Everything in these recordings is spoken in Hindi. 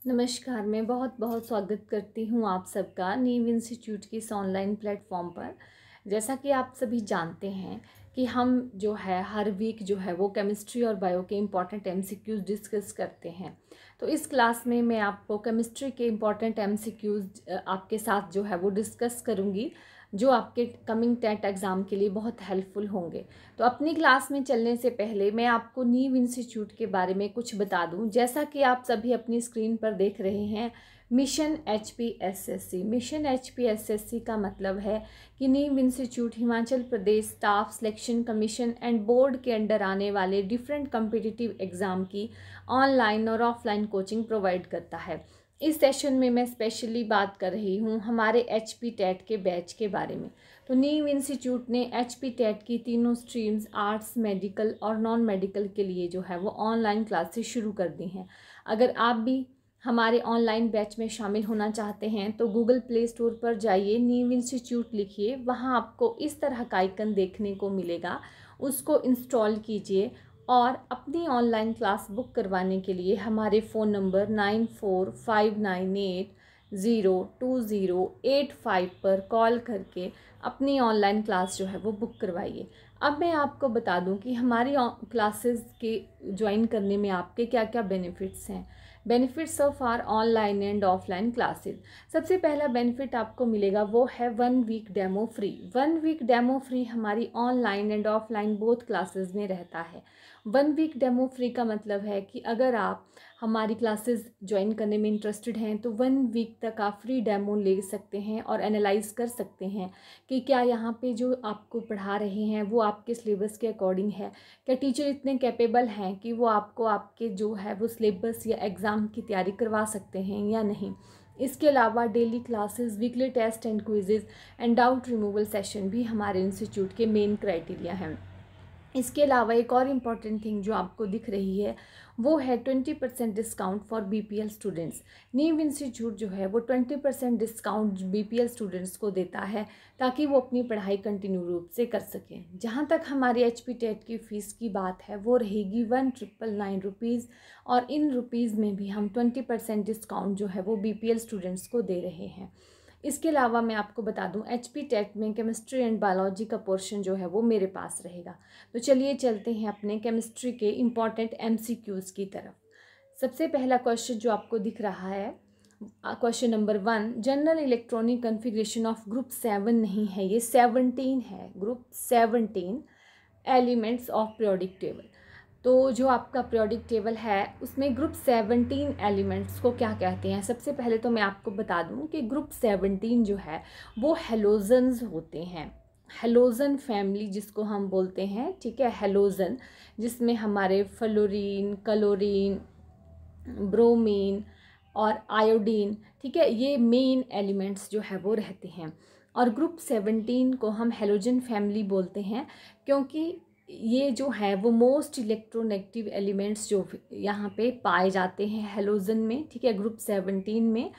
नमस्कार, मैं बहुत बहुत स्वागत करती हूँ आप सबका नीव इंस्टीट्यूट की इस ऑनलाइन प्लेटफॉर्म पर। जैसा कि आप सभी जानते हैं कि हम जो है हर वीक जो है वो केमिस्ट्री और बायो के इम्पॉर्टेंट एमसीक्यूज़ डिस्कस करते हैं। तो इस क्लास में मैं आपको केमिस्ट्री के इम्पॉर्टेंट एमसीक्यूज़ आपके साथ जो है वो डिस्कस करूँगी, जो आपके कमिंग टेट एग्ज़ाम के लिए बहुत हेल्पफुल होंगे। तो अपनी क्लास में चलने से पहले मैं आपको नीव इंस्टीट्यूट के बारे में कुछ बता दूं। जैसा कि आप सभी अपनी स्क्रीन पर देख रहे हैं, मिशन HPSSC। मिशन HPSSC का मतलब है कि नीव institute Himachal Pradesh staff selection commission and board के अंडर आने वाले डिफरेंट कम्पिटिटिव एग्ज़ाम की ऑनलाइन और ऑफलाइन कोचिंग प्रोवाइड करता है। इस सेशन में मैं स्पेशली बात कर रही हूँ हमारे HP टेट के बैच के बारे में। तो नीव इंस्टीट्यूट ने HP टेट की तीनों स्ट्रीम्स आर्ट्स, मेडिकल और नॉन मेडिकल के लिए जो है वो ऑनलाइन क्लासेस शुरू कर दी हैं। अगर आप भी हमारे ऑनलाइन बैच में शामिल होना चाहते हैं तो गूगल प्ले स्टोर पर जाइए, नीव इंस्टीट्यूट लिखिए, वहाँ आपको इस तरह का आइकन देखने को मिलेगा, उसको इंस्टॉल कीजिए और अपनी ऑनलाइन क्लास बुक करवाने के लिए हमारे फ़ोन नंबर 9459802085 पर कॉल करके अपनी ऑनलाइन क्लास जो है वो बुक करवाइए। अब मैं आपको बता दूं कि हमारी क्लासेस के ज्वाइन करने में आपके क्या क्या बेनिफिट्स हैं। Benefits of our online and offline classes. सबसे पहला बेनिफिट आपको मिलेगा वो है 1 week demo free. 1 week demo free हमारी online and offline both classes में रहता है। 1 वीक डेमो फ्री का मतलब है कि अगर आप हमारी क्लासेस ज्वाइन करने में इंटरेस्टेड हैं तो 1 वीक तक आप फ्री डेमो ले सकते हैं और एनालाइज कर सकते हैं कि क्या यहाँ पे जो आपको पढ़ा रहे हैं वो आपके सिलेबस के अकॉर्डिंग है, क्या टीचर इतने कैपेबल हैं कि वो आपको आपके जो है वो सिलेबस या एग्ज़ाम की तैयारी करवा सकते हैं या नहीं। इसके अलावा daily classes, weekly test and quizzes and doubt removal session भी हमारे इंस्टीट्यूट के मेन क्राइटेरिया हैं। इसके अलावा एक और इम्पॉर्टेंट थिंग जो आपको दिख रही है वो है 20% डिस्काउंट फॉर BPL स्टूडेंट्स। नीव इंस्टीट्यूट जो है वो 20% डिस्काउंट BPL स्टूडेंट्स को देता है ताकि वो अपनी पढ़ाई कंटिन्यू रूप से कर सकें। जहाँ तक हमारी HP टेट की फ़ीस की बात है वो रहेगी 1999 रुपीज़ और इन रुपीज़ में भी हम 20% डिस्काउंट जो है वो BPL स्टूडेंट्स को दे रहे हैं। इसके अलावा मैं आपको बता दूं HP टेट में केमिस्ट्री एंड बायोलॉजी का पोर्शन जो है वो मेरे पास रहेगा। तो चलिए चलते हैं अपने केमिस्ट्री के इम्पॉर्टेंट MCQs की तरफ। सबसे पहला क्वेश्चन जो आपको दिख रहा है, question number 1, general electronic configuration of group 7 नहीं है, ये 17 है, group 17 elements of periodic table. तो जो आपका पीरियोडिक टेबल है उसमें ग्रुप 17 एलिमेंट्स को क्या कहते हैं। सबसे पहले तो मैं आपको बता दूं कि ग्रुप 17 जो है वो हेलोजन्स होते हैं। हेलोजन फैमिली जिसको हम बोलते हैं, ठीक है, हेलोजन, जिसमें हमारे फ्लोरीन, क्लोरीन, ब्रोमीन और आयोडीन, ठीक है, ये मेन एलिमेंट्स जो है वो रहते हैं। और ग्रुप 17 को हम हेलोजन फैमिली बोलते हैं क्योंकि ये जो है वो मोस्ट इलेक्ट्रोनेगेटिव एलिमेंट्स जो यहाँ पे पाए जाते हैं हेलोजन में, ठीक है, ग्रुप 17 में।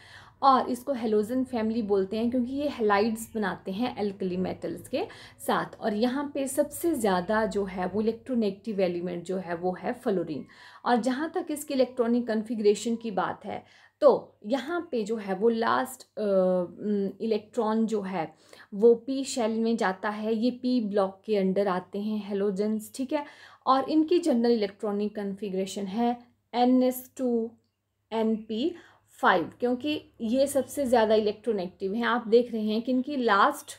और इसको हेलोजन फैमिली बोलते हैं क्योंकि ये हैलाइड्स बनाते हैं एल्कली मेटल्स के साथ। और यहाँ पे सबसे ज़्यादा जो है वो इलेक्ट्रोनेगेटिव एलिमेंट जो है वो है फ्लोरीन। और जहाँ तक इसकी इलेक्ट्रॉनिक कन्फिग्रेशन की बात है तो यहाँ पे जो है वो लास्ट इलेक्ट्रॉन जो है वो P शेल में जाता है, ये P ब्लॉक के अंडर आते हैं हेलोजेंस, ठीक है। और इनकी जनरल इलेक्ट्रॉनिक कन्फिग्रेशन है NS2Np5 क्योंकि ये सबसे ज़्यादा इलेक्ट्रोनेगेटिव हैं। आप देख रहे हैं कि इनकी लास्ट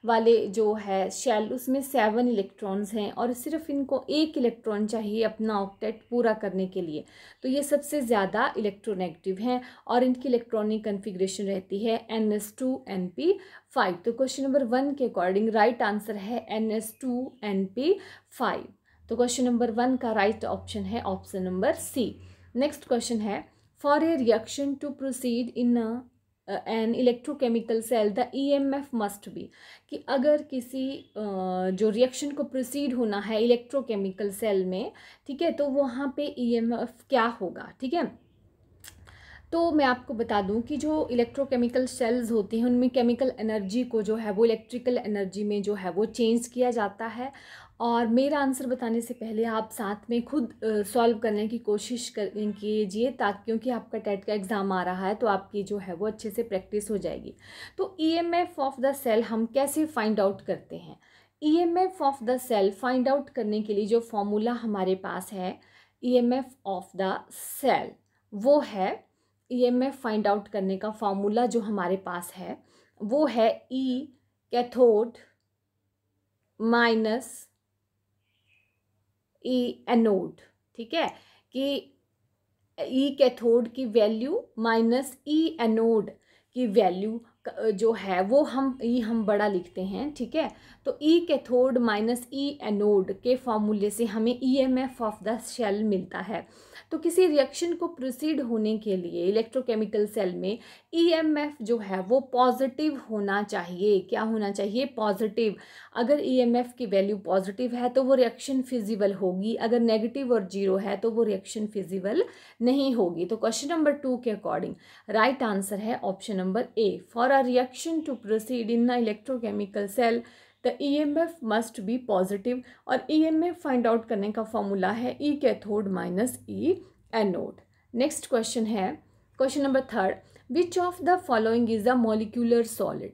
वाले जो है शेल उसमें 7 इलेक्ट्रॉन्स हैं और सिर्फ इनको 1 इलेक्ट्रॉन चाहिए अपना ऑक्टेट पूरा करने के लिए। तो ये सबसे ज़्यादा इलेक्ट्रोनेगेटिव हैं और इनकी इलेक्ट्रॉनिक कन्फिग्रेशन रहती है NS2Np5। तो क्वेश्चन नंबर 1 के अकॉर्डिंग राइट आंसर है NS2Np5। तो क्वेश्चन नंबर 1 का राइट ऑप्शन है option number C. Next question है, for a reaction to proceed in an electrochemical cell the EMF must be, कि अगर किसी जो रिएक्शन को प्रोसीड होना है इलेक्ट्रोकेमिकल सेल में, ठीक है, तो वहाँ पे EMF क्या होगा, ठीक है। तो मैं आपको बता दूं कि जो इलेक्ट्रोकेमिकल सेल्स होती हैं उनमें केमिकल एनर्जी को जो है वो इलेक्ट्रिकल एनर्जी में जो है वो चेंज किया जाता है। और मेरा आंसर बताने से पहले आप साथ में खुद सॉल्व करने की कोशिश कीजिए, ताकि क्योंकि आपका टेट का एग्ज़ाम आ रहा है तो आपकी जो है वो अच्छे से प्रैक्टिस हो जाएगी। तो ईएमएफ ऑफ द सेल हम कैसे फाइंड आउट करते हैं? EMF of the cell find out करने के लिए जो फॉर्मूला हमारे पास है ईएमएफ ऑफ द सेल, वो है, ईएमएफ फाइंड आउट करने का फॉर्मूला जो हमारे पास है वो है E cathode minus E anode. ठीक है, कि ई कैथोड की वैल्यू माइनस ई एनोड की वैल्यू जो है वो हम बड़ा लिखते हैं। ठीक है, तो ई कैथोड माइनस ई एनोड के फॉर्मूले से हमें ईएमएफ ऑफ द सेल मिलता है। तो किसी रिएक्शन को प्रोसीड होने के लिए इलेक्ट्रोकेमिकल सेल में ईएमएफ जो है वो पॉजिटिव होना चाहिए। क्या होना चाहिए? पॉजिटिव। अगर ईएमएफ की वैल्यू पॉजिटिव है तो वो रिएक्शन फिजिबल होगी, अगर नेगेटिव और जीरो है तो वो रिएक्शन फिजिबल नहीं होगी। तो क्वेश्चन नंबर 2 के अकॉर्डिंग राइट आंसर है option number A. For a reaction to proceed in a electrochemical cell the EMF must be positive. और ईएमएफ फाइंड आउट करने का फॉर्मूला है E cathode minus E anode. Next question है question number 3, which of the following is a molecular solid.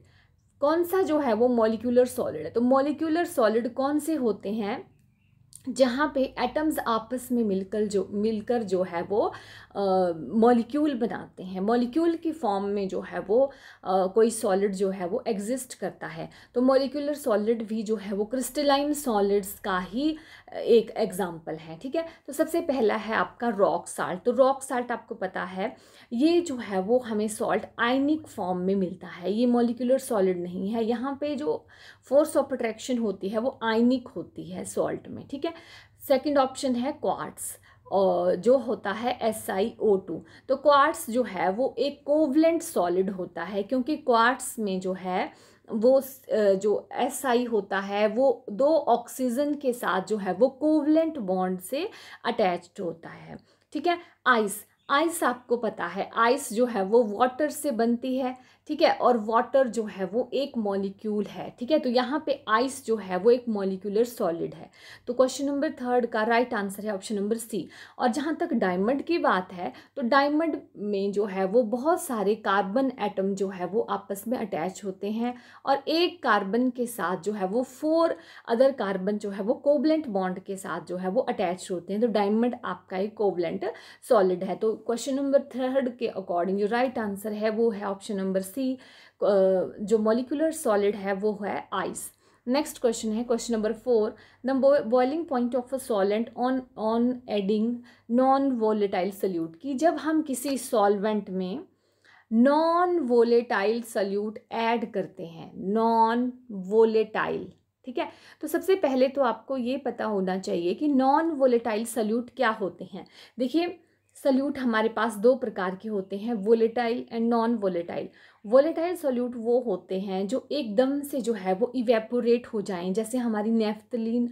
कौन सा जो है वो मॉलिक्यूलर सॉलिड है? तो मॉलिक्यूलर सॉलिड कौन से होते हैं जहाँ पे एटम्स आपस में मिलकर जो है वो मॉलिक्यूल बनाते हैं। मॉलिक्यूल की फॉर्म में जो है वो कोई सॉलिड जो है वो एग्जिस्ट करता है। तो मॉलिक्यूलर सॉलिड भी जो है वो क्रिस्टलाइन सॉलिड्स का ही एक एग्जाम्पल है। ठीक है, तो सबसे पहला है आपका रॉक साल्ट। तो रॉक साल्ट आपको पता है ये जो है वो हमें सॉल्ट आयनिक फॉर्म में मिलता है, ये मॉलिक्यूलर सॉलिड नहीं है। यहाँ पे जो फोर्स ऑफ अट्रैक्शन होती है वो आयनिक होती है सॉल्ट में। ठीक है, सेकंड ऑप्शन है क्वार्ट्स, और जो होता है SiO2। तो क्वार्ट्स जो है वो एक कोवलेंट सॉलिड होता है, क्योंकि क्वार्ट्स में जो है वो जो Si होता है वो 2 ऑक्सीजन के साथ जो है वो कोवलेंट बॉन्ड से अटैच्ड होता है। ठीक है, आइस आपको पता है आइस जो है वो वाटर से बनती है। ठीक है, और वाटर जो है वो एक मॉलिक्यूल है। ठीक है, तो यहाँ पे आइस जो है वो एक मॉलिक्यूलर सॉलिड है। तो क्वेश्चन नंबर 3 का राइट आंसर है ऑप्शन नंबर सी। और जहाँ तक डायमंड की बात है तो डायमंड में जो है वो बहुत सारे कार्बन एटम जो है वो आपस में अटैच होते हैं, और एक कार्बन के साथ जो है वो 4 अदर कार्बन जो है वो कोवलेंट बॉन्ड के साथ जो है वो अटैच होते हैं। तो डायमंड आपका एक कोवलेंट सॉलिड है। तो क्वेश्चन नंबर 3 के अकॉर्डिंग जो राइट आंसर है वो है ऑप्शन नंबर सी। जो मॉलिक्यूलर सॉलिड है वो है आइस। नेक्स्ट क्वेश्चन है question number 4, the boiling point of a solvent on adding non volatile solute. कि जब हम किसी सॉल्वेंट में नॉन वोलेटाइल सल्यूट ऐड करते हैं, नॉन वोलेटाइल। ठीक है, तो सबसे पहले तो आपको ये पता होना चाहिए कि नॉन वोलेटाइल सल्यूट क्या होते हैं। देखिए, सल्यूट हमारे पास 2 प्रकार के होते हैं, volatile and non volatile. Volatile solute वो होते हैं जो एकदम से जो है वो इवेपोरेट हो जाएं, जैसे हमारी नेफ्थलीन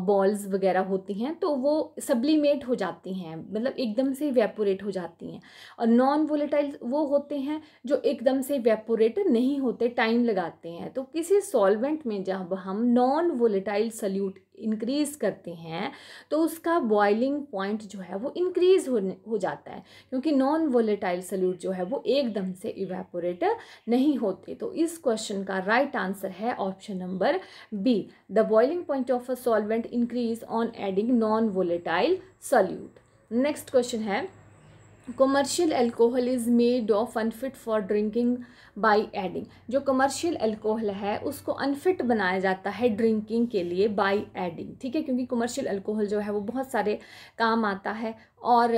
बॉल्स वगैरह होती हैं तो वो सब्लिमेट हो जाती हैं, मतलब एकदम से इवेपोरेट हो जाती हैं। और नॉन वोलेटाइल वो होते हैं जो एकदम से इवेपोरेट नहीं होते, टाइम लगाते हैं। तो किसी सॉल्वेंट में जब हम नॉन वोलेटाइल सल्यूट इंक्रीज करते हैं तो उसका बॉइलिंग पॉइंट जो है वो इंक्रीज हो जाता है, क्योंकि नॉन वोलेटाइल सल्यूट जो है वो एकदम से इवेपोरेट नहीं होते। तो इस क्वेश्चन का राइट आंसर है option number B, the boiling point of a solvent increase on adding non volatile solute. Next question है, commercial alcohol is made of unfit for drinking by adding. जो कमर्शियल एल्कोहल है उसको अनफिट बनाया जाता है ड्रिंकिंग के लिए बाय एडिंग। ठीक है, क्योंकि कमर्शियल एल्कोहल जो है वो बहुत सारे काम आता है, और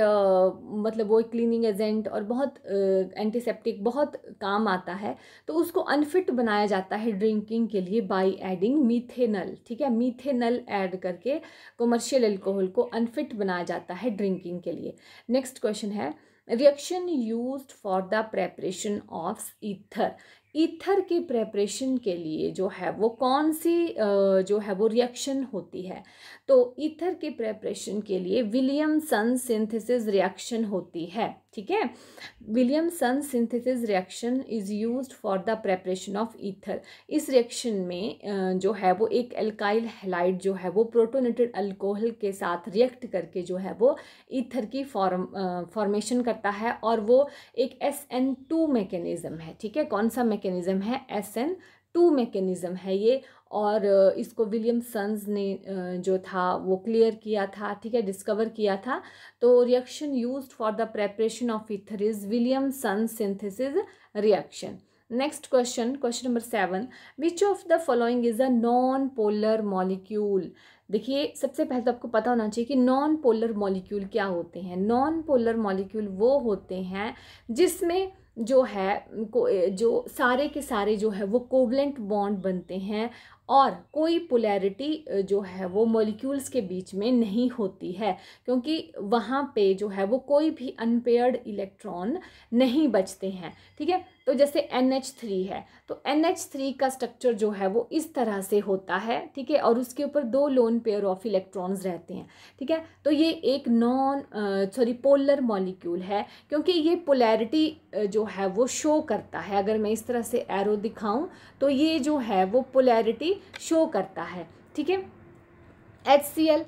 मतलब वो क्लीनिंग एजेंट और बहुत एंटीसेप्टिक बहुत काम आता है, तो उसको अनफिट बनाया जाता है ड्रिंकिंग के लिए बाय एडिंग मीथेनल। ठीक है, मीथेनल ऐड करके कमर्शियल एल्कोहल को अनफिट बनाया जाता है ड्रिंकिंग के लिए। नेक्स्ट क्वेश्चन है, reaction used for the preparation of ether. Ether के प्रेपरेशन के लिए जो है वो कौन सी जो है वो रिएक्शन होती है? तो ईथर के प्रेपरेशन के लिए विलियमसन सिंथेसिस रिएक्शन होती है, ठीक है। Williamson synthesis reaction is used for the preparation of ether. इस रिएक्शन में जो है वो एक एल्काइल हैलाइड जो है वो प्रोटोनेटेड अल्कोहल के साथ रिएक्ट करके जो है वो ईथर की फॉर्मेशन करता है, और वो एक SN2 मैकेनिज्म है, ठीक है। कौन सा मैकेनिज्म है? SN2 मैकेनिज्म है ये, और इसको विलियमसन्स ने जो था वो क्लियर किया था, ठीक है, डिस्कवर किया था। तो reaction used for the preparation of ether is Williamson synthesis reaction. Next question, question number 7, which of the following is a non polar molecule? देखिए, सबसे पहले तो आपको पता होना चाहिए कि नॉन पोलर मॉलिक्यूल क्या होते हैं। नॉन पोलर मॉलिक्यूल वो होते हैं जिसमें जो है जो सारे के सारे जो है वो कोवलेंट बॉन्ड बनते हैं, और कोई पोलैरिटी जो है वो मॉलिक्यूल्स के बीच में नहीं होती है, क्योंकि वहाँ पे जो है वो कोई भी अनपेयर्ड इलेक्ट्रॉन नहीं बचते हैं, ठीक है। तो जैसे NH3 है, तो NH3 का स्ट्रक्चर जो है वो इस तरह से होता है, ठीक है, और उसके ऊपर 2 लोन पेयर ऑफ इलेक्ट्रॉन्स रहते हैं, ठीक है। तो ये एक पोलर मॉलिक्यूल है, क्योंकि ये पोलैरिटी जो है वो शो करता है। अगर मैं इस तरह से एरो दिखाऊं तो ये जो है वो पोलैरिटी शो करता है, ठीक है। HCl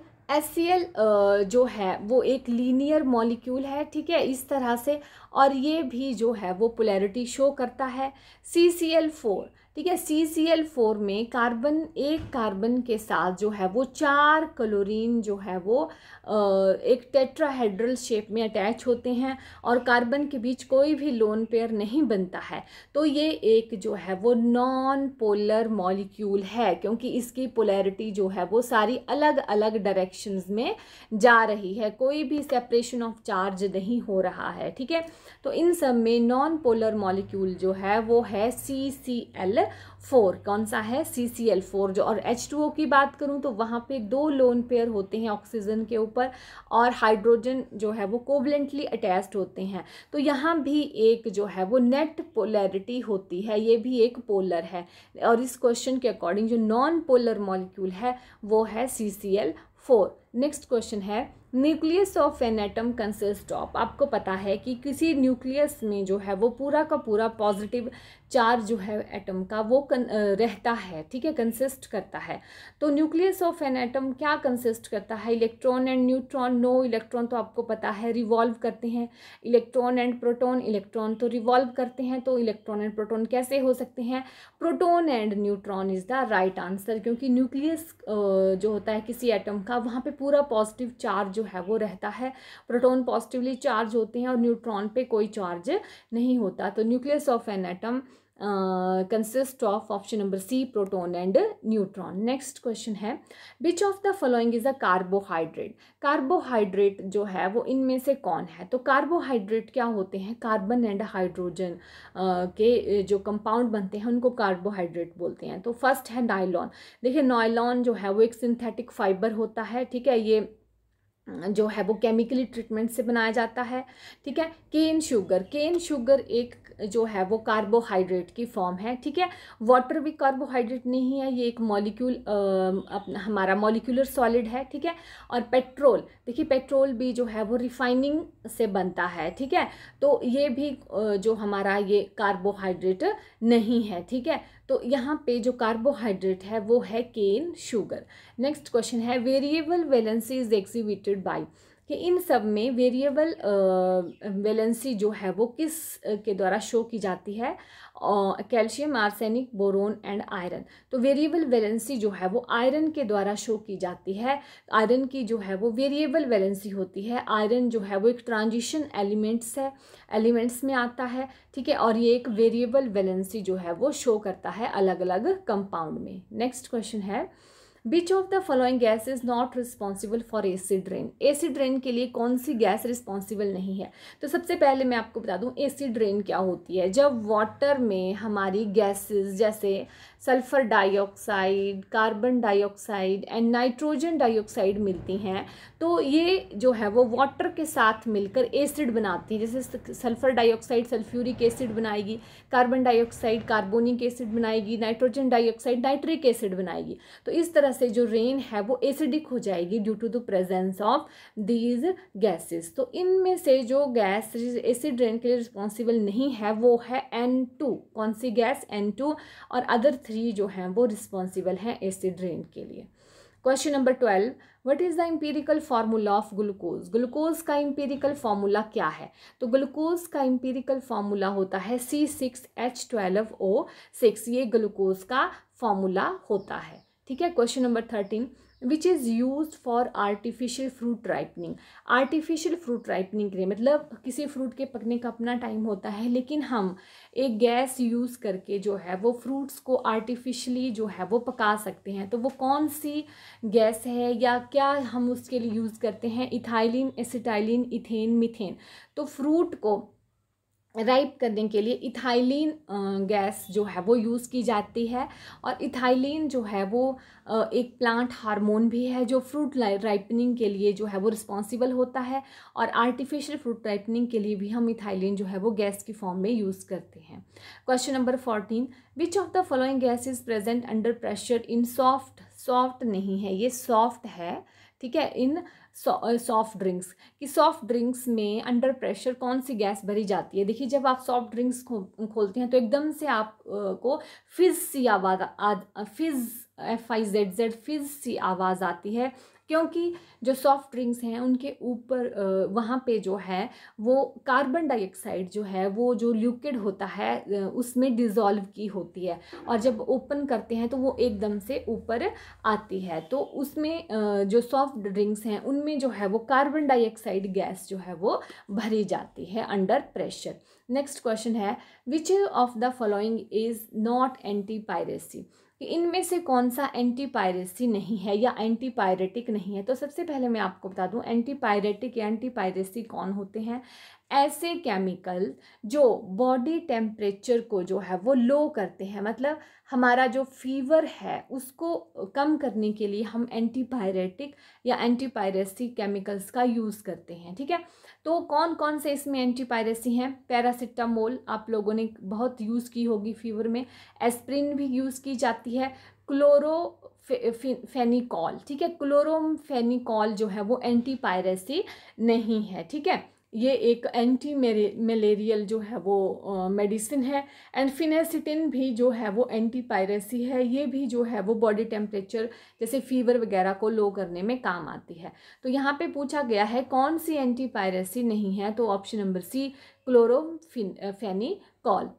जो है वो एक लीनियर मॉलिक्यूल है, ठीक है, इस तरह से, और ये भी जो है वो पोलैरिटी शो करता है। CCl4, ठीक है, CCl4 में एक कार्बन के साथ जो है वो 4 क्लोरीन जो है वो एक टेट्राहेड्रल शेप में अटैच होते हैं, और कार्बन के बीच कोई भी लोन पेयर नहीं बनता है। तो ये एक जो है वो नॉन पोलर मॉलिक्यूल है, क्योंकि इसकी पोलैरिटी जो है वो सारी अलग अलग डायरेक्शंस में जा रही है, कोई भी सेपरेशन ऑफ चार्ज नहीं हो रहा है, ठीक है। तो इन सब में नॉन पोलर मॉलिक्यूल जो है वो है CCl4। कौन सा है? CCl4 जो। और H2O की बात करूं तो वहाँ पे 2 लोन पेयर होते हैं ऑक्सीजन के ऊपर, और हाइड्रोजन जो है वो कोवलेंटली अटैच्ड होते हैं। तो यहाँ भी एक जो है वो नेट पोलैरिटी होती है, ये भी एक पोलर है, और इस क्वेश्चन के अकॉर्डिंग जो नॉन पोलर मॉलिक्यूल है वो है CCl4। नेक्स्ट क्वेश्चन है, nucleus of an atom consist of. आपको पता है कि किसी न्यूक्लियस में जो है वो पूरा का पूरा पॉजिटिव चार्ज जो है एटम का वो रहता है, ठीक है, कंसिस्ट करता है। तो न्यूक्लियस ऑफ एन एटम क्या कंसिस्ट करता है? Electron and neutron. No, electron तो आपको पता है रिवॉल्व करते हैं। इलेक्ट्रॉन एंड प्रोटॉन, इलेक्ट्रॉन तो रिवॉल्व करते हैं, तो इलेक्ट्रॉन एंड प्रोटॉन कैसे हो सकते हैं? Proton and neutron is the right answer, क्योंकि न्यूक्लियस जो होता है किसी एटम का, वहाँ पे पूरा पॉजिटिव चार्ज जो है वो रहता है। प्रोटॉन पॉजिटिवली चार्ज होते हैं और न्यूट्रॉन पे कोई चार्ज नहीं होता। तो nucleus of an atom consist of option number C, proton and neutron. Next question है, which of the following is a carbohydrate. Carbohydrate जो है वो इनमें से कौन है? तो कार्बोहाइड्रेट क्या होते हैं? कार्बन एंड हाइड्रोजन के जो कंपाउंड बनते हैं उनको कार्बोहाइड्रेट बोलते हैं। तो फर्स्ट है नायलॉन। देखिए, नायलॉन जो है वो एक सिंथेटिक फाइबर होता है, ठीक है, ये जो है वो केमिकली ट्रीटमेंट से बनाया जाता है, ठीक है। केन शुगर एक जो है वो कार्बोहाइड्रेट की फॉर्म है, ठीक है। वाटर भी कार्बोहाइड्रेट नहीं है, ये एक मॉलिक्यूल हमारा मॉलिक्यूलर सॉलिड है, ठीक है। और पेट्रोल, देखिए पेट्रोल भी जो है वो रिफाइनिंग से बनता है, ठीक है। तो ये भी जो हमारा ये कार्बोहाइड्रेट नहीं है, ठीक है। तो यहाँ पे जो कार्बोहाइड्रेट है वो है केन शुगर। नेक्स्ट क्वेश्चन है, variable valency is exhibited bye. कि इन सब में वेरिएबल वैलेंसी जो है वो किस के द्वारा शो की जाती है? Calcium, arsenic, boron and iron. तो वेरिएबल वैलेंसी जो है वो आयरन के द्वारा शो की जाती है। आयरन की जो है वो वेरिएबल वैलेंसी होती है। आयरन जो है वो एक ट्रांजिशन एलिमेंट्स में आता है, ठीक है, और ये एक वेरिएबल वैलेंसी जो है वो शो करता है अलग अलग कंपाउंड में। नेक्स्ट क्वेश्चन है, which of the following gas is not responsible for acid rain. Acid rain के लिए कौन सी गैस रिस्पॉन्सिबल नहीं है? तो सबसे पहले मैं आपको बता दूं एसिड रेन क्या होती है। जब वाटर में हमारी गैसेस जैसे sulphur dioxide, carbon dioxide and nitrogen dioxide मिलती हैं, तो ये जो है वो वाटर के साथ मिलकर एसिड बनाती हैं। जैसे सल्फ़र डाइऑक्साइड सल्फ्यूरिक एसिड बनाएगी, कार्बन डाइऑक्साइड कार्बोनिक एसिड बनाएगी, नाइट्रोजन डाइऑक्साइड नाइट्रिक एसिड बनाएगी। तो इस तरह से जो रेन है वो एसिडिक हो जाएगी due to the presence of these gases. तो इनमें से जो गैस एसिड रेन के लिए रिस्पॉन्सिबल नहीं है वो है N2। कौन सी गैस? N2। और अदर 3 जो हैं वो रिस्पॉन्सिबल हैं एसिड रेन के लिए। Question number 12, what is the empirical formula of glucose? Glucose का एम्पिरिकल फार्मूला क्या है? तो ग्लूकोज का एम्पिरिकल फार्मूला होता है C6H12O6। ये ग्लूकोज का फार्मूला होता है। ठीक है। Question number 13, which is use for artificial fruit ripening? Artificial fruit ripening के लिए मतलब किसी फ्रूट के पकने का अपना टाइम होता है, लेकिन हम एक गैस यूज़ करके जो है वो फ्रूट्स को आर्टिफिशियली जो है वो पका सकते हैं। तो वो कौन सी गैस है या क्या हम उसके लिए यूज़ करते हैं? Ethylene, acetylene, ethane, methane. तो फ्रूट को राइप करने के लिए इथाइलिन गैस जो है वो यूज़ की जाती है। और इथाइलिन जो है वो एक प्लांट हार्मोन भी है जो फ्रूट राइपनिंग के लिए जो है वो रिस्पॉन्सिबल होता है। और आर्टिफिशियल फ्रूट राइपनिंग के लिए भी हम इथाइलिन जो है वो गैस की फॉर्म में यूज़ करते हैं। Question number 14, which of the following gas is present under pressure in soft? Soft नहीं है, ये सॉफ्ट है। ठीक है। इन सॉफ्ट ड्रिंक्स कि सॉफ्ट ड्रिंक्स में अंडर प्रेशर कौन सी गैस भरी जाती है? देखिए, जब आप सॉफ्ट ड्रिंक्स खोलते हैं तो एकदम से आप को फिज़ सी आवाज़ फिज़ FIZZ फिज़ सी आवाज़ आती है, क्योंकि जो सॉफ्ट ड्रिंक्स हैं उनके ऊपर वहाँ पे जो है वो कार्बन डाइऑक्साइड जो है वो जो लिक्विड होता है उसमें डिज़ोल्व की होती है, और जब ओपन करते हैं तो वो एकदम से ऊपर आती है। तो उसमें जो सॉफ्ट ड्रिंक्स हैं उनमें जो है वो कार्बन डाइऑक्साइड गैस जो है वो भरी जाती है अंडर प्रेशर। नेक्स्ट क्वेश्चन है, which of the following is not anti piracy? कि इनमें से कौन सा एंटी पायरेसी नहीं है या एंटी पायरेटिक नहीं है? तो सबसे पहले मैं आपको बता दूं, एंटी पायरेटिक या एंटी पायरेसी कौन होते हैं? ऐसे केमिकल जो बॉडी टेम्परेचर को जो है वो लो करते हैं, मतलब हमारा जो फीवर है उसको कम करने के लिए हम एंटी पायरेटिक या एंटी पायरेसी केमिकल्स का यूज़ करते हैं। ठीक है। तो कौन कौन से इसमें एंटी पायरेसी हैं? पैरासिटामोल आप लोगों ने बहुत यूज़ की होगी फीवर में, एस्प्रिन भी यूज़ की जाती है, क्लोरोफेनिकॉल। ठीक है। क्लोरोफेनिकॉल जो है वो एंटी पायरेसी नहीं है। ठीक है। ये एक एंटी मलेरियल जो है वो मेडिसिन है। एंड फिनेसिटिन भी जो है वो एंटी पायरेसी है, ये भी जो है वो बॉडी टेम्परेचर जैसे फीवर वगैरह को लो करने में काम आती है। तो यहाँ पे पूछा गया है कौन सी एंटी पायरेसी नहीं है, तो option number C chloramphenicol.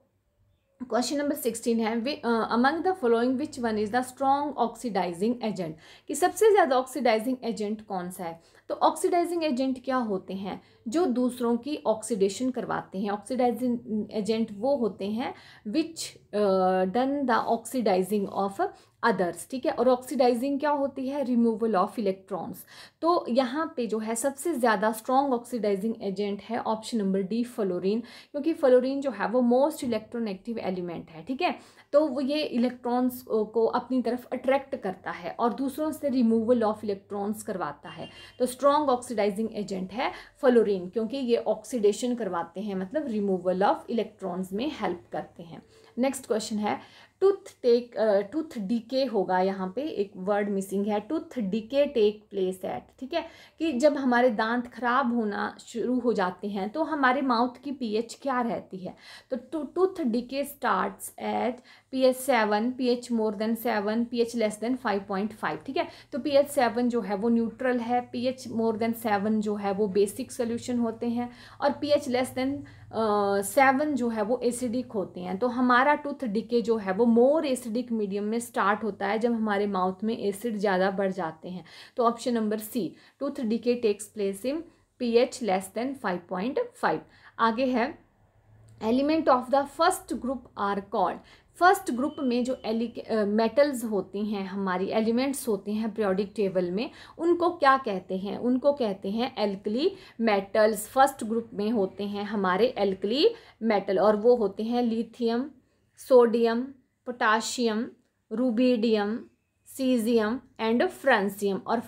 Question number 16 है, among the following which one is the strong oxidising agent? कि सबसे ज़्यादा ऑक्सीडाइजिंग एजेंट कौन सा है? तो ऑक्सीडाइजिंग एजेंट क्या होते हैं? जो दूसरों की ऑक्सीडेशन करवाते हैं। ऑक्सीडाइजिंग एजेंट वो होते हैं which done the oxidising of others. ठीक है। और ऑक्सीडाइजिंग क्या होती है? Removal of electrons. तो यहाँ पे जो है सबसे ज़्यादा स्ट्रॉन्ग ऑक्सीडाइजिंग एजेंट है ऑप्शन नंबर डी, फ्लोरीन, क्योंकि फ्लोरीन जो है वो मोस्ट इलेक्ट्रोनेगेटिव एलिमेंट है। ठीक है। तो वो ये इलेक्ट्रॉन्स को अपनी तरफ अट्रैक्ट करता है और दूसरों से रिमूवल ऑफ इलेक्ट्रॉन्स करवाता है। तो स्ट्रॉन्ग ऑक्सीडाइजिंग एजेंट है फ्लोरीन, क्योंकि ये ऑक्सीडेशन करवाते हैं, मतलब रिमूवल ऑफ इलेक्ट्रॉन्स में हेल्प करते हैं। नेक्स्ट क्वेश्चन है, टूथ डीके होगा, यहाँ पे एक वर्ड मिसिंग है, tooth decay take place at. ठीक है। कि जब हमारे दांत खराब होना शुरू हो जाते हैं तो हमारे माउथ की pH क्या रहती है? तो tooth decay starts at pH 7, pH more than 7, pH less than 5.5। ठीक है। तो pH 7 जो है वो न्यूट्रल है, pH मोर देन 7 जो है वो बेसिक सोल्यूशन होते हैं, और pH लेस देन 7 जो है वो एसिडिक होते हैं। तो हमारा टूथ डीके जो है वो मोर एसिडिक मीडियम में स्टार्ट होता है जब हमारे माउथ में एसिड ज़्यादा बढ़ जाते हैं। तो option number C, tooth decay takes place in pH less than 5.5। आगे है, element of the first group are called. First group में जो मेटल्स होती हैं, हमारी एलिमेंट्स होते हैं पीरियोडिक टेबल में, उनको क्या कहते हैं? उनको कहते हैं एल्कली मेटल्स। फर्स्ट ग्रुप में होते हैं हमारे एल्कली मेटल, और वो होते हैं lithium, sodium, potassium, rubidium, caesium and francium. और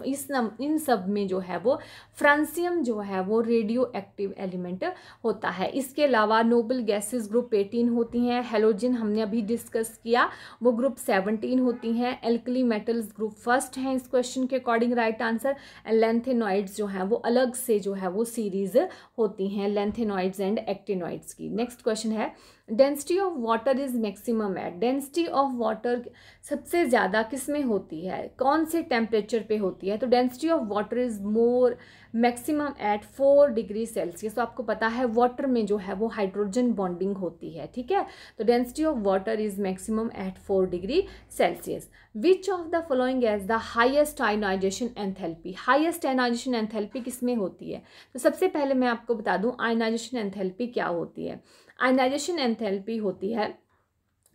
इन सब में जो है वो फ्रांसियम जो है वो रेडियो एक्टिव एलिमेंट होता है। इसके अलावा नोबल गैसेस ग्रुप 18 होती हैं, हेलोजन हमने अभी डिस्कस किया वो ग्रुप 17 होती हैं, एल्कली मेटल्स ग्रुप फर्स्ट हैं इस क्वेश्चन के अकॉर्डिंग राइट आंसर। लैंथेनॉइड्स जो हैं वो अलग से जो है वो सीरीज होती हैं, लैंथेनॉइड्स एंड एक्टिनॉइड्स की। नेक्स्ट क्वेश्चन है density of water is maximum at, density of water सबसे ज़्यादा किस में होती है, कौन से टेम्परेचर पे होती है? तो density of water is more maximum at 4 degree Celsius. तो आपको पता है वाटर में जो है वो हाइड्रोजन बॉन्डिंग होती है, ठीक है। तो density of water is maximum at 4 degree Celsius. Which of the following has the highest ionization enthalpy, highest ionization enthalpy किस में होती है? तो सबसे पहले मैं आपको बता दूं आयनाइजेशन एंथैल्पी क्या होती है। आयनाइजेशन एंथैल्पी होती है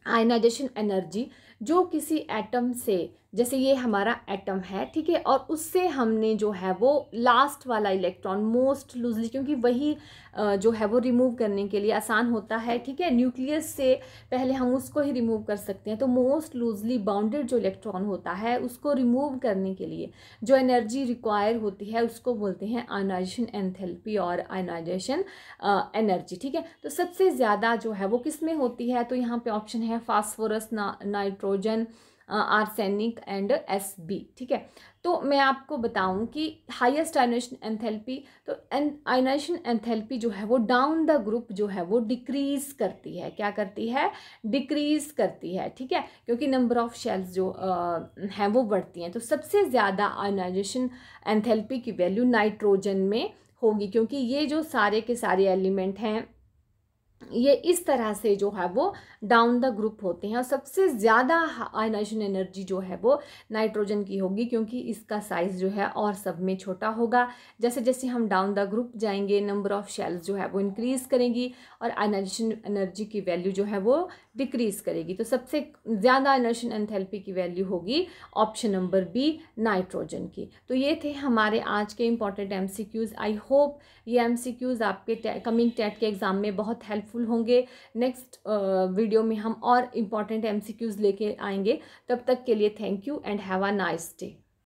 आयनाइजेशन एनर्जी जो किसी एटम से, जैसे ये हमारा एटम है, ठीक है, और उससे हमने जो है वो लास्ट वाला इलेक्ट्रॉन मोस्ट लूजली, क्योंकि वही जो है वो रिमूव करने के लिए आसान होता है, ठीक है, न्यूक्लियस से पहले हम उसको ही रिमूव कर सकते हैं। तो मोस्ट लूजली बाउंडेड जो इलेक्ट्रॉन होता है उसको रिमूव करने के लिए जो एनर्जी रिक्वायर होती है उसको बोलते हैं आयनाइजेशन एंथैल्पी और आयनाइजेशन एनर्जी, ठीक है। तो सबसे ज़्यादा जो है वो किस में होती है? तो यहाँ पे ऑप्शन है phosphorus, nitrogen, arsenic and Sb, ठीक है। तो मैं आपको बताऊं कि हाईएस्ट आयनाइजेशन एंथैल्पी, तो आयनाइजेशन एंथैल्पी जो है वो डाउन द ग्रुप जो है वो डिक्रीज करती है। क्या करती है? डिक्रीज करती है, ठीक है, क्योंकि नंबर ऑफ शेल्स जो हैं वो बढ़ती हैं। तो सबसे ज़्यादा आयनाइजेशन एंथैल्पी की वैल्यू नाइट्रोजन में होगी, क्योंकि ये जो सारे के सारे एलिमेंट हैं ये इस तरह से जो है वो डाउन द ग्रुप होते हैं। और सबसे ज़्यादा आयनाइजेशन एनर्जी जो है वो नाइट्रोजन की होगी, क्योंकि इसका साइज़ जो है और सब में छोटा होगा। जैसे जैसे हम डाउन द ग्रुप जाएंगे नंबर ऑफ शेल्स जो है वो इंक्रीज़ करेंगी और आयनाइजेशन एनर्जी की वैल्यू जो है वो डिक्रीज़ करेगी। तो सबसे ज़्यादा आयनाइजेशन एंथैल्पी की वैल्यू होगी ऑप्शन नंबर बी, नाइट्रोजन की। तो ये थे हमारे आज के इंपॉर्टेंट MCQs। आई होप ये MCQs आपके कमिंग टेट के एग्ज़ाम में बहुत हेल्पफुल होंगे। नेक्स्ट वीडियो में हम और इम्पॉर्टेंट MCQs लेके आएंगे। तब तक के लिए thank you and have a nice day.